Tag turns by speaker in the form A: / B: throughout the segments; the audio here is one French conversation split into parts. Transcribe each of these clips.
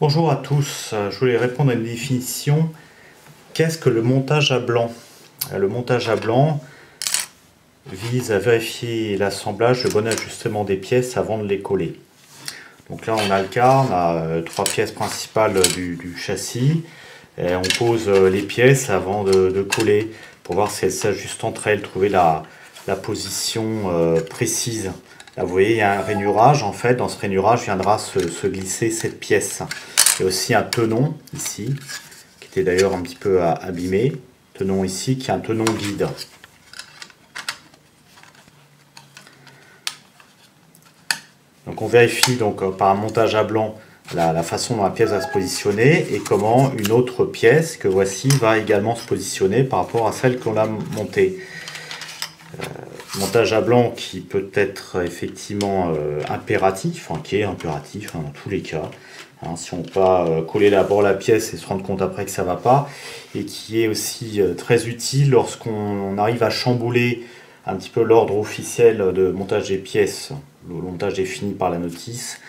A: Bonjour à tous, je voulais répondre à une définition. Qu'est-ce que le montage à blanc? Le montage à blanc vise à vérifier l'assemblage, le bon ajustement des pièces avant de les coller. Donc là on a le cas, on a trois pièces principales du châssis. Et on pose les pièces avant de coller pour voir si elles s'ajustent entre elles, trouver la position précise. Là, vous voyez, il y a un rainurage. En fait, dans ce rainurage viendra se glisser cette pièce. Il y a aussi un tenon ici, qui était d'ailleurs un petit peu abîmé. Tenon ici, qui est un tenon guide. Donc on vérifie donc par un montage à blanc la façon dont la pièce va se positionner et comment une autre pièce que voici va également se positionner par rapport à celle qu'on a montée. Montage à blanc qui peut être effectivement impératif, enfin qui est impératif dans tous les cas. Si on peut coller d'abord la pièce et se rendre compte après que ça ne va pas, et qui est aussi très utile lorsqu'on arrive à chambouler un petit peu l'ordre officiel de montage des pièces, le montage défini par la notice,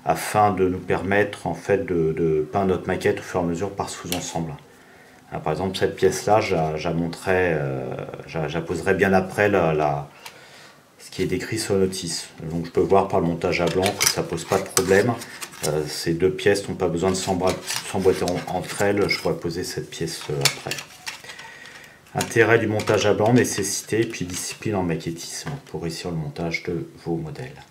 A: afin de nous permettre en fait de peindre notre maquette au fur et à mesure par sous-ensemble. Par exemple, cette pièce-là, j'apposerai bien après ce qui est décrit sur la notice. Donc je peux voir par le montage à blanc que ça pose pas de problème. Ces deux pièces n'ont pas besoin de s'emboîter entre elles, je pourrais poser cette pièce après. Intérêt du montage à blanc, nécessité et puis discipline en maquettisme pour réussir le montage de vos modèles.